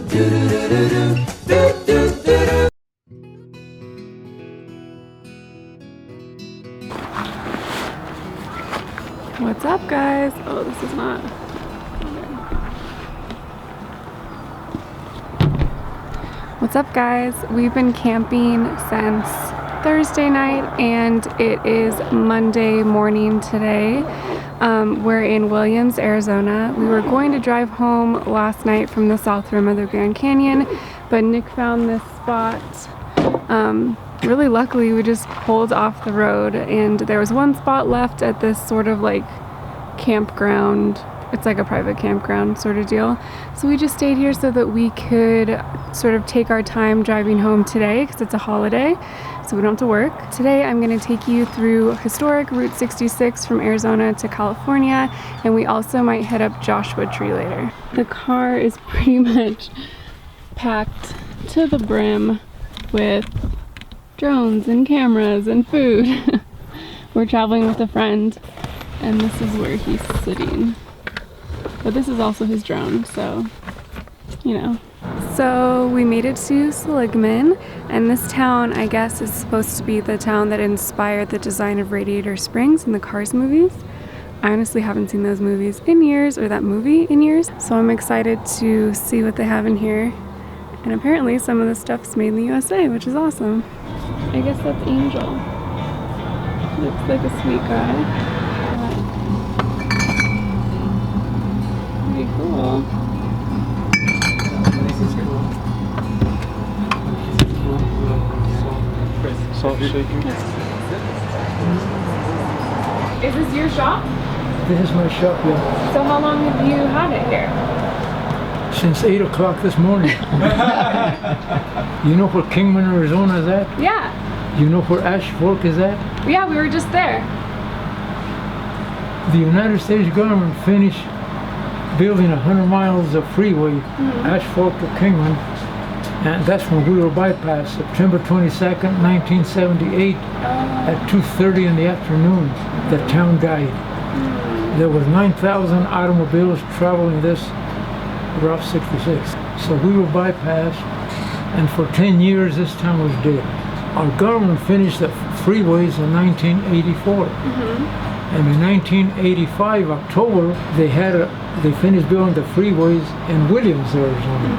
What's up, guys? Oh, this is not. What's up, guys? We've been camping since Thursday night and it is Monday morning today. We're in Williams, Arizona. We were going to drive home last night from the south rim of the Grand Canyon, but Nick found this spot. Really luckily, we just pulled off the road and there was one spot left at this sort of like campground. It's like a private campground sort of deal. So we just stayed here so that we could sort of take our time driving home today because it's a holiday, so we don't have to work. Today I'm going to take you through historic Route 66 from Arizona to California, and we also might head up Joshua Tree later. The car is pretty much packed to the brim with drones and cameras and food. We're traveling with a friend and this is where he's sitting. But this is also his drone, so, you know. So we made it to Seligman, and this town, I guess, is supposed to be the town that inspired the design of Radiator Springs in the Cars movies. I honestly haven't seen those movies in years, or that movie in years, so I'm excited to see what they have in here. And apparently some of the stuff's made in the USA, which is awesome. I guess that's Angel. Looks like a sweet guy. Pretty cool. Salt shaker. Is this your shop? This is my shop, yeah. So how long have you had it here? Since 8 o'clock this morning. You know where Kingman, Arizona is at? Yeah. You know where Ash Fork is at? Yeah, we were just there. The United States government finished building 100 miles of freeway, Ash Fork to Kingman, and that's when we were bypassed, September 22nd, 1978, at 2:30 in the afternoon. The town died. There was 9,000 automobiles traveling this Route 66. So we were bypassed, and for 10 years this town was dead. Our government finished the freeways in 1984. And in 1985, October, they finished building the freeways in Williams, Arizona.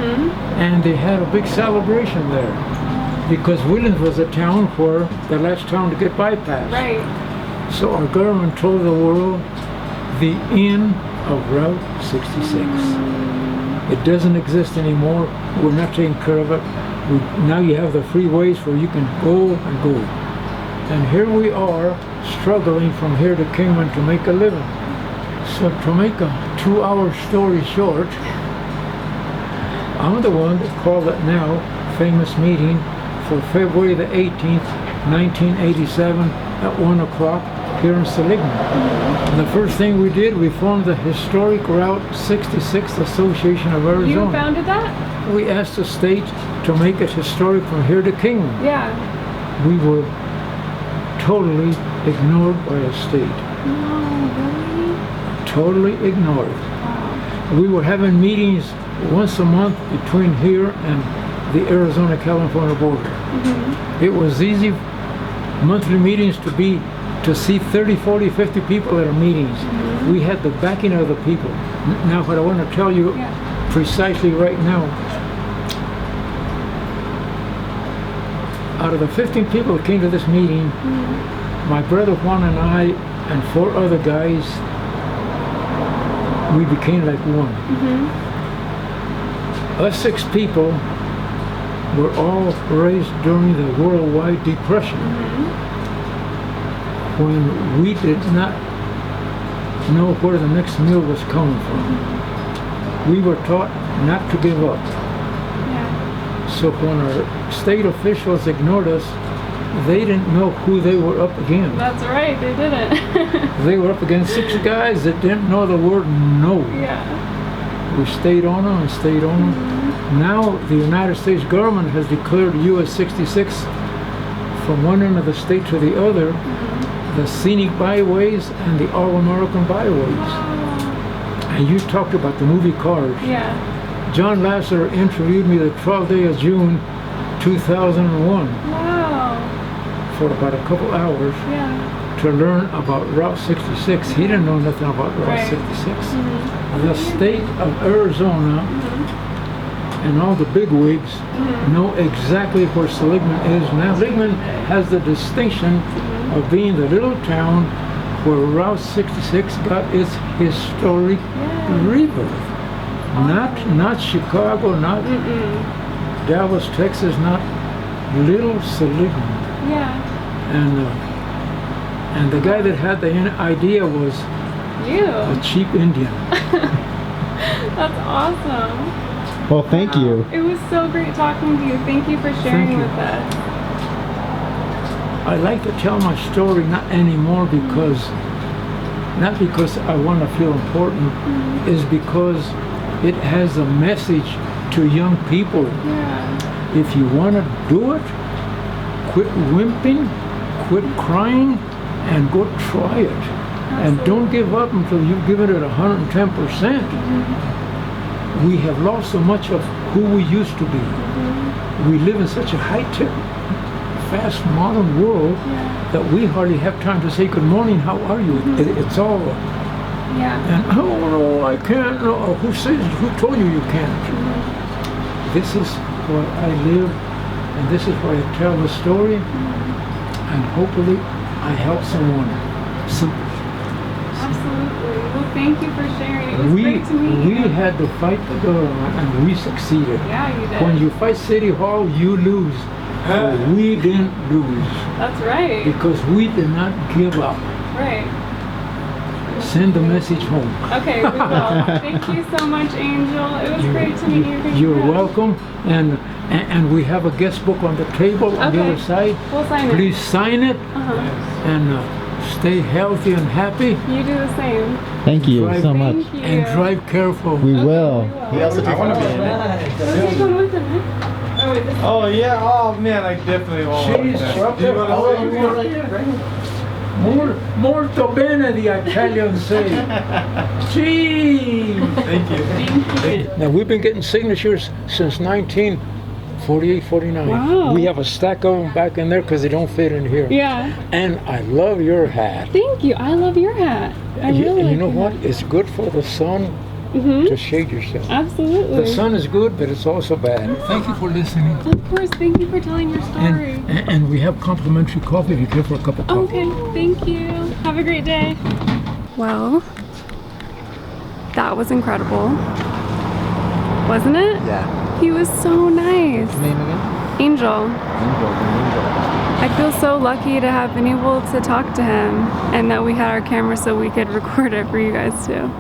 And they had a big celebration there because Williams was a town where the last town to get bypassed. Right. So our government told the world the end of Route 66. It doesn't exist anymore. We're not taking care of it. Now you have the freeways where you can go and go. And here we are struggling from here to Kingman to make a living. So to make a 2-hour story short, I'm the one that called it now famous meeting for February the 18th, 1987 at 1 o'clock here in Seligman. And the first thing we did, we formed the Historic Route 66 Association of Arizona. You founded that? We asked the state to make it historic from here to Kingman. Yeah. We were totally ignored by the state. No, really? Totally ignored. Wow. We were having meetings once a month between here and the Arizona-California border. It was easy monthly meetings to see 30, 40, 50 people at our meetings. We had the backing of the people. Now what I want to tell you precisely right now, out of the 15 people that came to this meeting, my brother Juan and I and 4 other guys, we became like one. Us 6 people were all raised during the worldwide depression, when we did not know where the next meal was coming from. We were taught not to give up. So when our state officials ignored us, they didn't know who they were up against. That's right, they didn't. They were up against 6 guys that didn't know the word no. Yeah. We stayed on them and stayed on them. Now the United States government has declared US 66 from one end of the state to the other, the scenic byways and the all-American byways. And you talked about the movie Cars. Yeah. John Lasser interviewed me the 12th day of June 2001 Wow. for about a couple hours Yeah. to learn about Route 66. He didn't know nothing about Route Right. 66. Mm-hmm. The state of Arizona and all the bigwigs know exactly where Seligman is now. Seligman has the distinction of being the little town where Route 66 got its historic rebirth. Not Chicago, not Dallas, Texas, not little Seligman. Yeah. And the guy that had the idea was You. a cheap Indian. That's awesome. Well, thank you. It was so great talking to you. Thank you for sharing Thank you. with us. I like to tell my story not anymore because I want to feel important, is because it has a message to young people. Yeah. If you want to do it, quit wimping, quit crying, and go try it. And don't give up until you've given it 110%. We have lost so much of who we used to be. We live in such a high-tech, fast, modern world that we hardly have time to say good morning, how are you? It's all, Yeah. and oh no, I can't, no, who told you you can't? This is where I live, and this is where I tell the story, and hopefully I help someone. Absolutely. Well, thank you for sharing. It was great to meet you. We had to fight the government, and we succeeded. Yeah, you did. When you fight City Hall, you lose. We didn't lose That's right. because we did not give up. Right. Send the message home. Okay, we will. Thank you so much, Angel. It was great to meet you. Thank You're you. welcome, and we have a guest book on the table on the Okay. other side. We'll sign it. Please sign it and stay healthy and happy. You do the same. Thank you Drive- so much. Thank you. And drive careful. We will. He also takes one of me in it. Let's take one with him, huh? Oh, wait, this is Oh yeah, oh man, I definitely won't. Cheese, Do you want to Molto bene, the Italians say. Cheese. Thank you. Now we've been getting signatures since 1948, 49. Wow. We have a stack of them back in there because they don't fit in here. Yeah. And I love your hat. Thank you. I love your hat. I You, really you like know your what? hat. It's good for the sun to shade yourself. Absolutely. The sun is good, but it's also bad. Thank you for listening. Of course. Thank you for telling your story. And we have complimentary coffee if you care for a cup of coffee. Okay. Thank you. Have a great day. Well, that was incredible. Wasn't it? Yeah. He was so nice. Name again? Angel. Angel. I feel so lucky to have been able to talk to him and that we had our camera so we could record it for you guys too.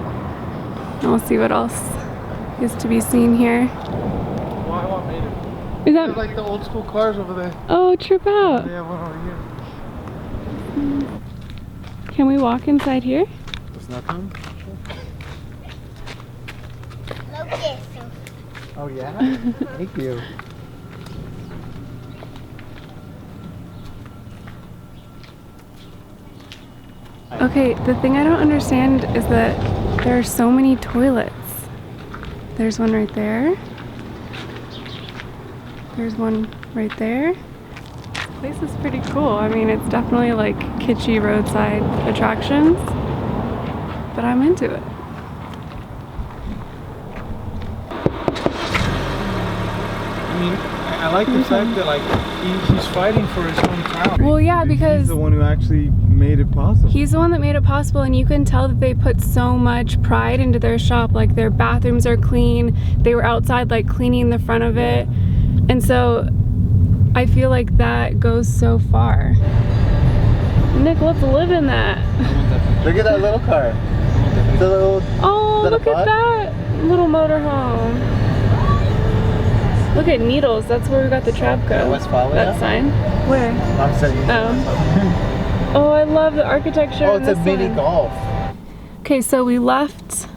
And we'll see what else is to be seen here. Well, I want made it. Is There's that? like the old school cars over there. Oh, trip out. They have one over here. Can we walk inside here? It's not coming? Oh yeah? Thank you. Okay, the thing I don't understand is that there are so many toilets. There's one right there. There's one right there. This place is pretty cool. I mean, it's definitely like kitschy roadside attractions, but I'm into it. I mean, I like the fact that like he's fighting for his hometown. Well, yeah, because He's the one who actually made it possible. he's the one that made it possible, and you can tell that they put so much pride into their shop. Like, their bathrooms are clean. They were outside like cleaning the front of it, and so I feel like that goes so far. Nick, let's live in that. Look at that little car. The little. Oh, Is that a look at bot? that little motorhome. Look at Needles. That's where we got the Trapco. Westphalia? That sign. Where? I'm saying. Oh, I love the architecture. Oh, in it's a this mini one. golf. Okay, so we left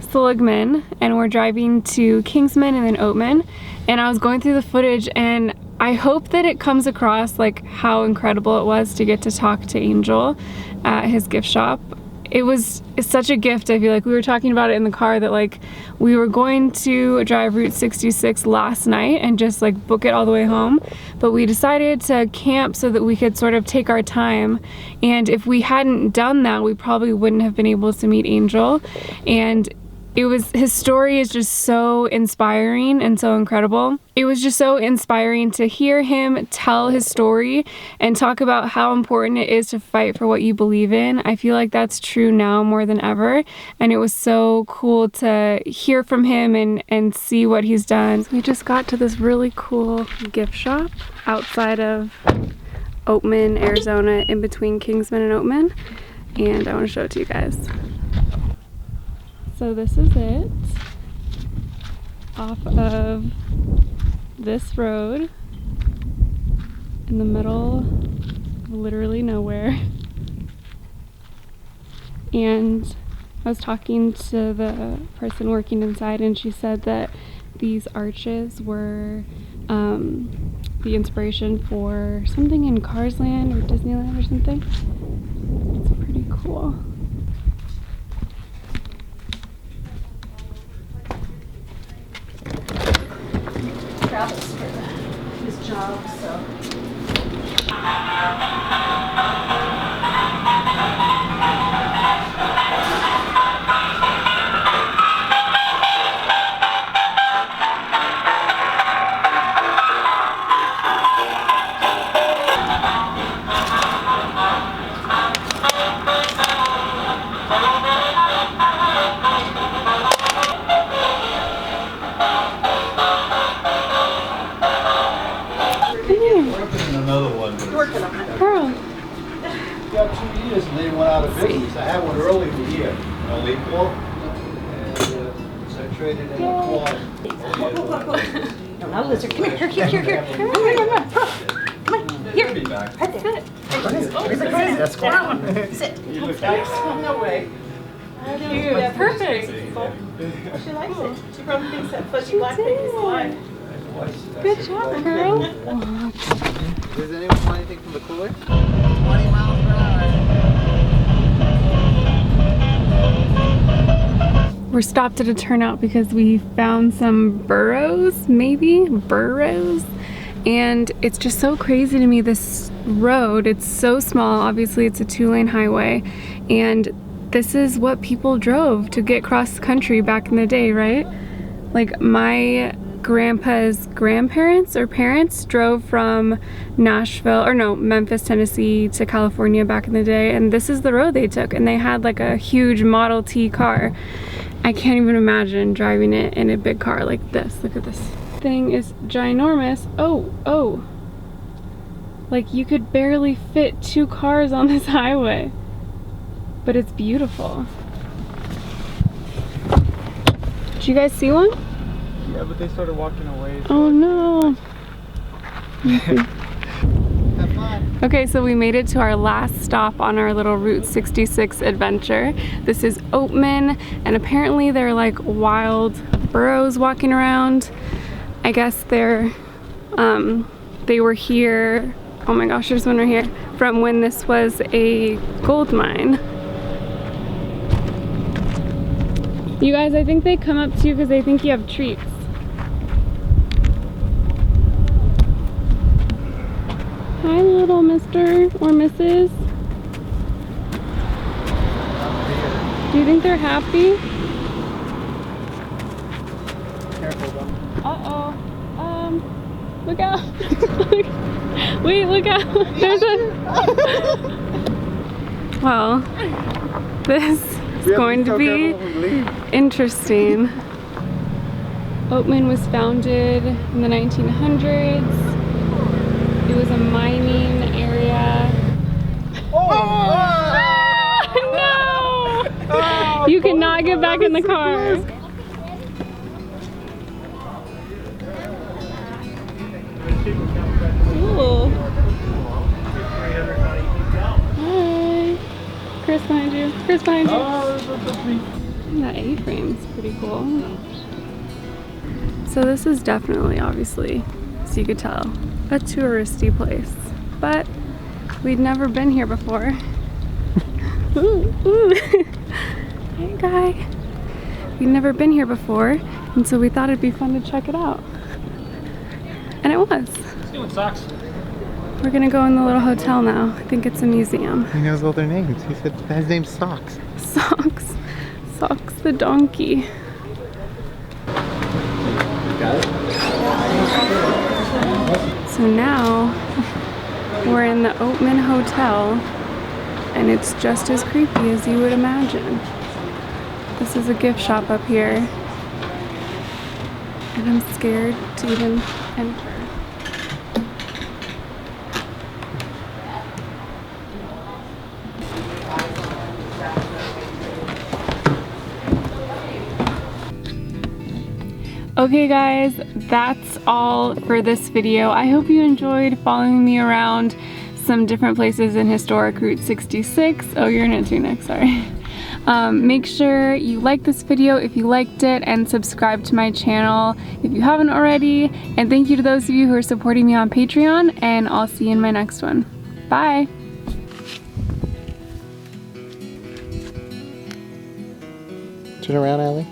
Seligman and we're driving to Kingsman and then Oatman, and I was going through the footage and I hope that it comes across like how incredible it was to get to talk to Angel at his gift shop. it's such a gift. I feel like we were talking about it in the car that like we were going to drive Route 66 last night and just like book it all the way home, but we decided to camp so that we could sort of take our time, and if we hadn't done that we probably wouldn't have been able to meet Angel. And his story is just so inspiring and so incredible. It was just so inspiring to hear him tell his story and talk about how important it is to fight for what you believe in. I feel like that's true now more than ever, and it was so cool to hear from him and see what he's done. We just got to this really cool gift shop outside of Oatman, Arizona, in between Kingsman and Oatman, and I want to show it to you guys. So this is it, off of this road in the middle of literally nowhere. And I was talking to the person working inside, and she said that these arches were the inspiration for something in Cars Land or Disneyland or something. It's pretty cool. Travels for his job, so. Got 2 years and they went out of business. I had one early in the year, only April, and so I traded in a quad. No, not a lizard. Come here, here. Come on, here. Right there. That's cool. Sit. No way. Cute. Perfect. She likes it. She probably thinks that fuzzy black thing is alive. Good job, girl. Does anyone want anything from the cooler? 20 miles per hour. We're stopped at a turnout because we found some burros, and it's just so crazy to me, this road. It's so small. Obviously it's a 2-lane highway, and this is what people drove to get cross country back in the day, right? Like my grandpa's grandparents or parents drove from Memphis, Tennessee to California back in the day, and this is the road they took, and they had like a huge Model T car. I can't even imagine driving it in a big car like this. Look at this thing, is ginormous. Oh, like you could barely fit 2 cars on this highway, but it's beautiful. Did you guys see one? Yeah, but they started walking away. So oh no. Have fun. Okay, so we made it to our last stop on our little Route 66 adventure. This is Oatman, and apparently there are like wild burros walking around. I guess they were here, oh my gosh, there's one right here, from when this was a gold mine. You guys, I think they come up to you because they think you have treats. Hi, little mister or missus. Do you think they're happy? Careful, though. Uh-oh. Look out. Wait, look out. There's a... Well, this is going to be interesting. Oatman was founded in the 1900s. It was a mining area. Oh! No! Oh, You cannot get back in the car. Cool. Hi. Chris behind you. Chris behind you. That A-frame's pretty cool. So this is definitely, obviously, as you could tell, a touristy place, but we'd never been here before. Ooh, ooh. Hey guy. We've never been here before, and so we thought it'd be fun to check it out. And it was. Stealing socks. We're gonna go in the little hotel now. I think it's a museum. He knows all their names. He said his name's Socks. Socks. Socks the donkey. Got it? So now we're in the Oatman Hotel, and it's just as creepy as you would imagine. This is a gift shop up here, and I'm scared to even enter. Okay guys, that's all for this video. I hope you enjoyed following me around some different places in historic Route 66. Oh, you're in it too, Nick, sorry. Make sure you like this video if you liked it, and subscribe to my channel if you haven't already. And thank you to those of you who are supporting me on Patreon, and I'll see you in my next one. Bye! Turn around, Allie.